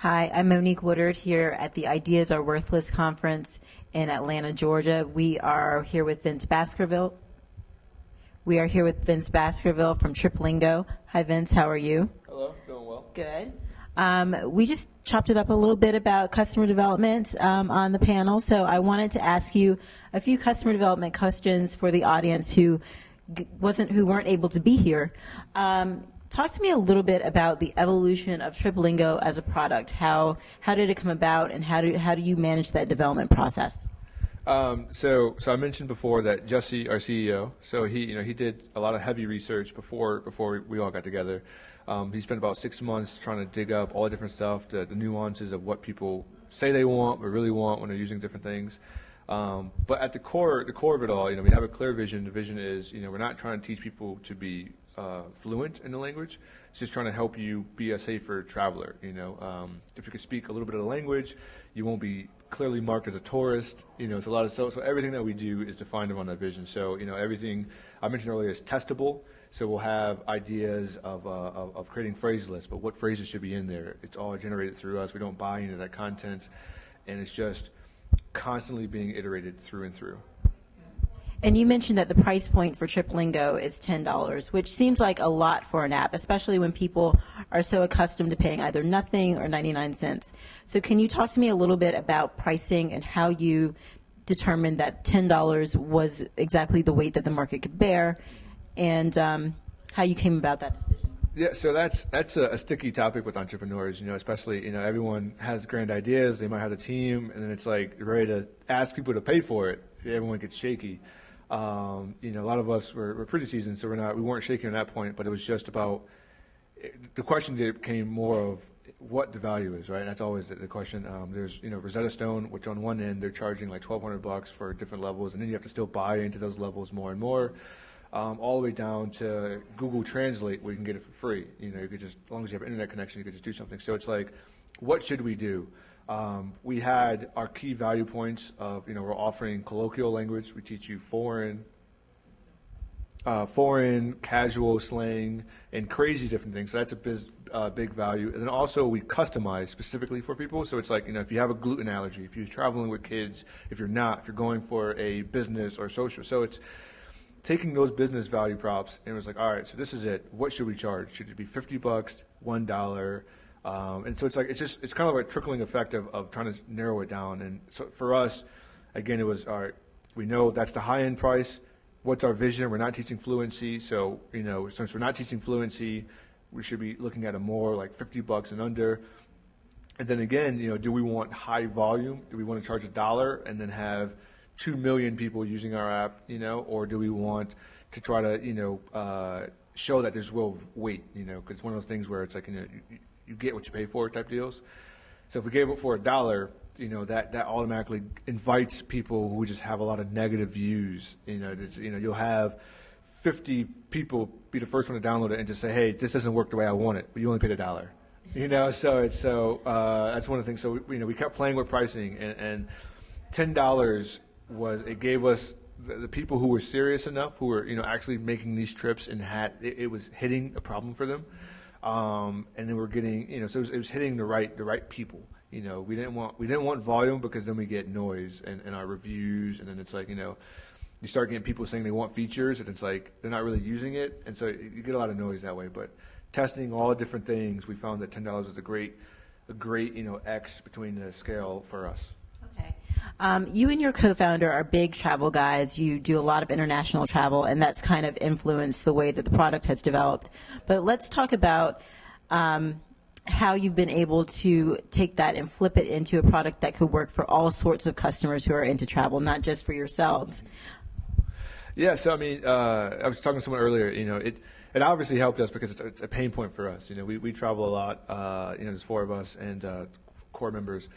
Hi, I'm Monique Woodard here at the Ideas Are Worthless conference in Atlanta, Georgia. We are here with Vince Baskerville. We are here with Vince Baskerville from TripLingo. Hi, Vince. How are you? Hello. Doing well. Good. We just chopped it up a little bit about customer development on the panel, so I wanted to ask you a few customer development questions for the audience who weren't able to be here. Talk to me a little bit about the evolution of TripLingo as a product. How did it come about, and how do you manage that development process? So I mentioned before that Jesse, our CEO, so he did a lot of heavy research before we all got together. He spent about 6 months trying to dig up all the different stuff, the nuances of what people say they want or really want when they're using different things. But at the core of it all, we have a clear vision. The vision is, we're not trying to teach people to be fluent in the language. It's just trying to help you be a safer traveler. If you can speak a little bit of the language, you won't be clearly marked as a tourist. It's a lot of so everything that we do is defined around that vision. So everything I mentioned earlier is testable. So we'll have ideas of creating phrase lists, but what phrases should be in there? It's all generated through us. We don't buy into that content, and it's just constantly being iterated through and through. And you mentioned that the price point for TripLingo is $10, which seems like a lot for an app, especially when people are so accustomed to paying either nothing or 99 cents. So can you talk to me a little bit about pricing and how you determined that $10 was exactly the weight that the market could bear, and how you came about that decision? Yeah, so that's a sticky topic with entrepreneurs, especially, everyone has grand ideas, they might have a team, and then it's like you're ready to ask people to pay for it. Everyone gets shaky. A lot of us were pretty seasoned, so we weren't shaking at that point, but it was just about, the question became more of what the value is, right? And that's always the question. There's, Rosetta Stone, which on one end they're charging like $1,200 for different levels, and then you have to still buy into those levels more and more. All the way down to Google Translate, where you can get it for free. You could just, as long as you have an internet connection, you could just do something. So it's like, what should we do? We had our key value points of, we're offering colloquial language. We teach you foreign, casual slang, and crazy different things. So that's a big value. And then also we customize specifically for people. So it's like, if you have a gluten allergy, if you're traveling with kids, if you're going for a business or social. So it's taking those business value props and it was like, all right, so this is it. What should we charge? Should it be $50, $1? And so it's kind of a trickling effect of trying to narrow it down. And so for us, again, it was, all right, we know that's the high end price. What's our vision? We're not teaching fluency. So, since we're not teaching fluency, we should be looking at a more like $50 and under. And then again, do we want high volume? Do we want to charge $1 and then have 2 million people using our app, or do we want to try to, show that there's real weight, because it's one of those things where it's like, you get what you pay for type deals. So if we gave it for $1, that automatically invites people who just have a lot of negative views. You'll have 50 people be the first one to download it and just say, hey, this doesn't work the way I want it, but you only paid $1. So that's one of the things. So we kept playing with pricing, and $10 it gave us the people who were serious enough, who were actually making these trips and it was hitting a problem for them. And then we're getting, so it was hitting the right people. We didn't want volume, because then we get noise in our reviews, and then it's like, you start getting people saying they want features, and it's like they're not really using it, and so you get a lot of noise that way. But testing all the different things, we found that $10 was a great X between the scale for us. Okay. You and your co-founder are big travel guys. You do a lot of international travel, and that's kind of influenced the way that the product has developed. But let's talk about how you've been able to take that and flip it into a product that could work for all sorts of customers who are into travel, not just for yourselves. Yeah, so I was talking to someone earlier, it obviously helped us because it's a pain point for us. We travel a lot, there's 4 of us and core members.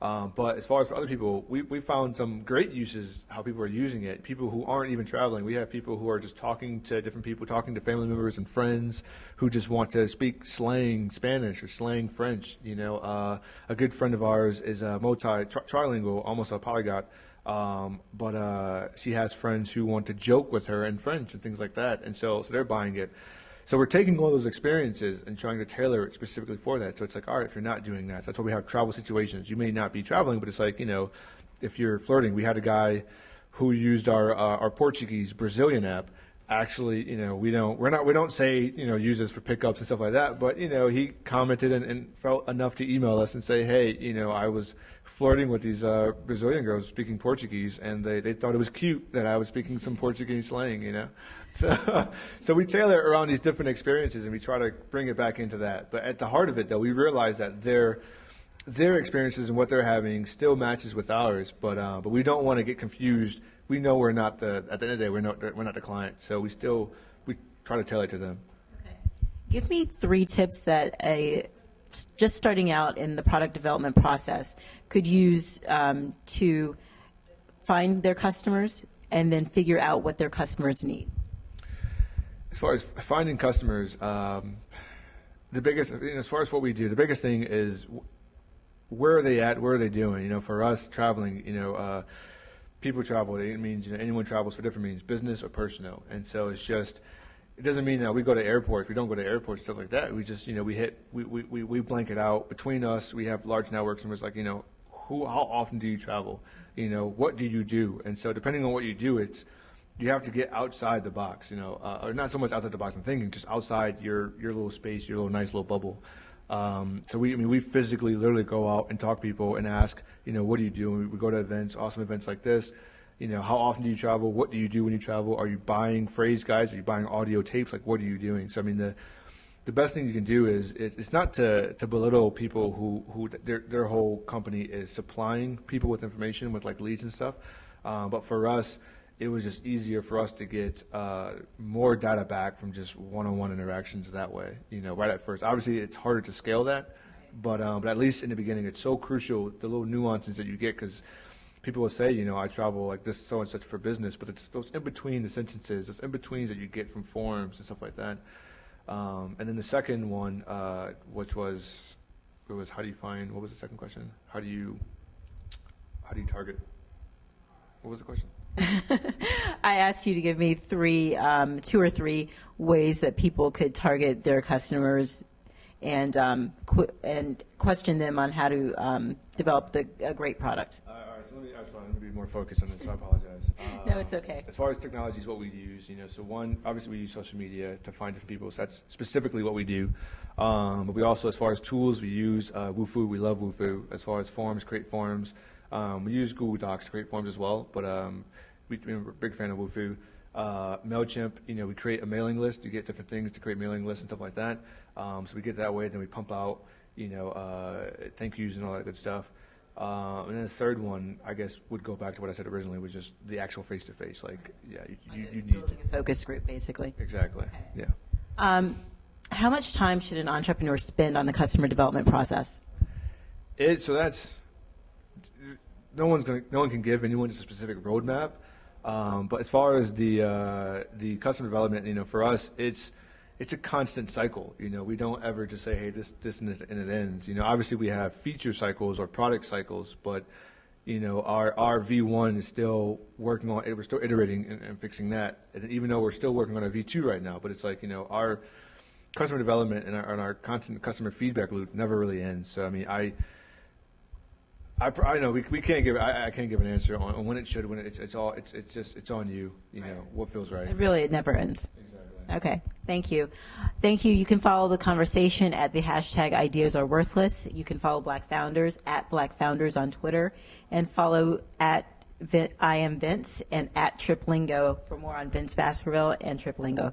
But as far as for other people, we found some great uses, how people are using it. People who aren't even traveling. We have people who are just talking to different people, talking to family members and friends who just want to speak slang Spanish or slang French. A good friend of ours is trilingual, almost a polyglot. But she has friends who want to joke with her in French and things like that. And so they're buying it. So we're taking all those experiences and trying to tailor it specifically for that. So it's like, all right, if you're not doing that, so that's why we have travel situations. You may not be traveling, but it's like, if you're flirting, we had a guy who used our Portuguese Brazilian app. Actually, we don't say, use this for pickups and stuff like that. But, he commented and felt enough to email us and say, hey, I was flirting with these Brazilian girls speaking Portuguese, and they thought it was cute that I was speaking some Portuguese slang, So we tailor it around these different experiences, and we try to bring it back into that. But at the heart of it, though, we realize that their experiences and what they're having still matches with ours, but we don't want to get confused. We know we're not at the end of the day, we're not the client, so we try to tailor it to them. Okay. Give me 3 tips that just starting out in the product development process could use to find their customers and then figure out what their customers need. As far as finding customers, the biggest, as far as what we do, the biggest thing is where are they at? Where are they doing? For us traveling, people travel. It means anyone travels for different means, business or personal. And so it's just, it doesn't mean that we go to airports. We don't go to airports, stuff like that. We just, we blanket out between us. We have large networks, and it's like, how often do you travel? What do you do? And so depending on what you do, you have to get outside the box. Or not so much outside the box. I'm thinking just outside your little space, your little nice little bubble. So we physically literally go out and talk to people and ask, what do you do? And we go to events, awesome events like this. How often do you travel? What do you do when you travel? Are you buying phrase guides? Are you buying audio tapes? Like, what are you doing? So, the best thing you can do is it's not to belittle people who their whole company is supplying people with information with like leads and stuff. But for us, it was just easier for us to get more data back from just one-on-one interactions that way, right at first. Obviously, it's harder to scale that, but at least in the beginning, it's so crucial, the little nuances that you get, because people will say, I travel like this so and such for business, but it's those in-between the sentences, those in-betweens that you get from forums and stuff like that. And then the second one, which was how do you find, what was the second question? How do you target? What was the question? I asked you to give me 2 or 3 ways that people could target their customers and question them on how to develop a great product. All right, so let me be more focused on this, so I apologize. No, it's okay. As far as technology is what we use, so one, obviously we use social media to find different people, so that's specifically what we do. But we also, as far as tools, we use Wufoo. We love Wufoo. As far as forums, create forums. We use Google Docs to create forms as well, but we're a big fan of Wufoo. MailChimp, we create a mailing list. You get different things to create mailing lists and stuff like that. So we get that way, then we pump out, thank yous and all that good stuff. And then the third one, I guess, would go back to what I said originally, was just the actual face-to-face. Like, yeah, you need building a focus group, basically. Exactly, okay. Yeah. How much time should an entrepreneur spend on the customer development process? So that's, no one can give anyone just a specific roadmap. But as far as the customer development, for us, it's a constant cycle. We don't ever just say, hey, this and it ends. Obviously we have feature cycles or product cycles, but our V1 is still working on it. We're still iterating and fixing that. And even though we're still working on a V2 right now, but it's like our customer development and our constant customer feedback loop never really ends. So I know we can't give. I can't give an answer on when it should. When it's on you. What feels right. It never ends. Exactly. Okay. Thank you. You can follow the conversation at the hashtag Ideas Are Worthless. You can follow Black Founders at Black Founders on Twitter, and follow at I Am Vince and at TripLingo for more on Vince Baskerville and TripLingo.